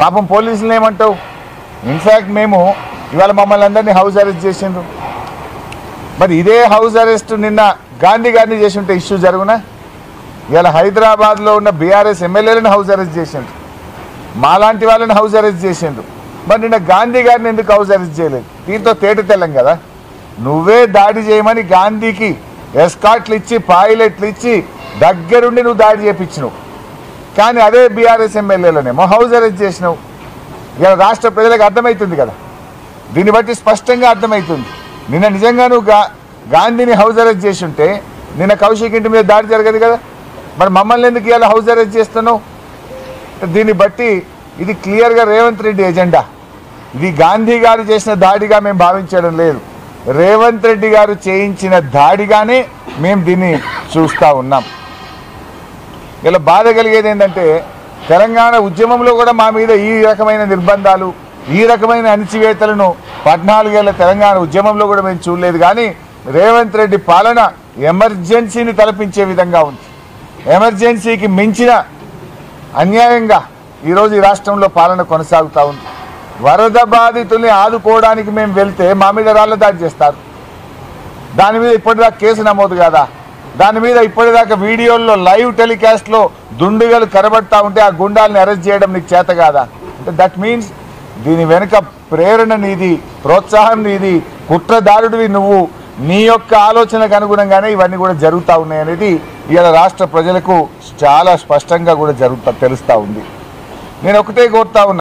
పాపం పోలీసులు ఏమంటావు? ఇన్ఫాక్ట్ మేము ఇవాళ మమ్మల్ని అందరినీ హౌస్ అరెస్ట్ చేసిండ్రు. మరి ఇదే హౌస్ అరెస్ట్ నిన్న గాంధీ గారిని చేసి ఉంటే ఇష్యూ జరుగునా? ఇవాళ హైదరాబాద్లో ఉన్న బీఆర్ఎస్ ఎమ్మెల్యేలను హౌస్ అరెస్ట్ చేసిండ్రు, మాలాంటి వాళ్ళని హౌస్ అరెస్ట్ చేసిండ్రు. మరి నిన్న గాంధీ గారిని ఎందుకు హౌస్ అరెస్ట్ చేయలేదు? దీంతో తేట తెల్లం కదా. నువ్వే దాడి చేయమని గాంధీకి ఎస్కాట్లు ఇచ్చి పైలట్లు ఇచ్చి దగ్గరుండి నువ్వు దాడి చేయించినావు. కానీ అదే బీఆర్ఎస్ ఎమ్మెల్యేలనేమో హౌస్ అరెస్ట్ చేసినావు. ఇలా రాష్ట్ర ప్రజలకు అర్థమవుతుంది కదా. దీన్ని బట్టి స్పష్టంగా అర్థమవుతుంది. నిన్న నిజంగా నువ్వు గాంధీని హౌస్ అరెస్ట్ చేసి ఉంటే నిన్న కౌశిక్ ఇంటి మీద దాడి జరగదు కదా. మరి మమ్మల్ని ఎందుకు ఇలా హౌస్ అరెస్ట్ చేస్తున్నావు? దీన్ని బట్టి ఇది క్లియర్గా రేవంత్ రెడ్డి ఎజెండా. ఇది గాంధీ గారు చేసిన దాడిగా మేము భావించడం లేదు, రేవంత్ రెడ్డి గారు చేయించిన దాడిగానే మేము దీన్ని చూస్తూ ఉన్నాం. ఇలా బాధ కలిగేది ఏంటంటే తెలంగాణ ఉద్యమంలో కూడా మా మీద ఈ రకమైన నిర్బంధాలు, ఈ రకమైన అణిచివేతలను 14 ఏళ్ల తెలంగాణ ఉద్యమంలో కూడా మేము చూడలేదు. కానీ రేవంత్ రెడ్డి పాలన ఎమర్జెన్సీని తలపించే విధంగా ఉంది. ఎమర్జెన్సీకి మించిన అన్యాయంగా ఈరోజు ఈ రాష్ట్రంలో పాలన కొనసాగుతూ ఉంది. వరద బాధితుల్ని ఆదుకోవడానికి మేము వెళ్తే మా మీద రాళ్ల దాడి చేస్తారు. దాని మీద ఇప్పటిదాకా కేసు నమోదు కాదా? దాని మీద ఇప్పటిదాకా వీడియోల్లో లైవ్ టెలికాస్ట్లో దుండుగలు కనబడతా ఉంటే ఆ గుండాలని అరెస్ట్ చేయడం నీకు చేత కాదా? అంటే దట్ మీన్స్ దీని వెనుక ప్రేరణ నీది, ప్రోత్సాహం నీది, కుట్రదారుడివి నువ్వు. నీ యొక్క ఆలోచనకు అనుగుణంగానే ఇవన్నీ కూడా జరుగుతూ ఉన్నాయి అనేది ఇవాళ రాష్ట్ర ప్రజలకు చాలా స్పష్టంగా కూడా తెలుస్తూ ఉంది. నేను ఒకటే కోరుతా ఉన్నా,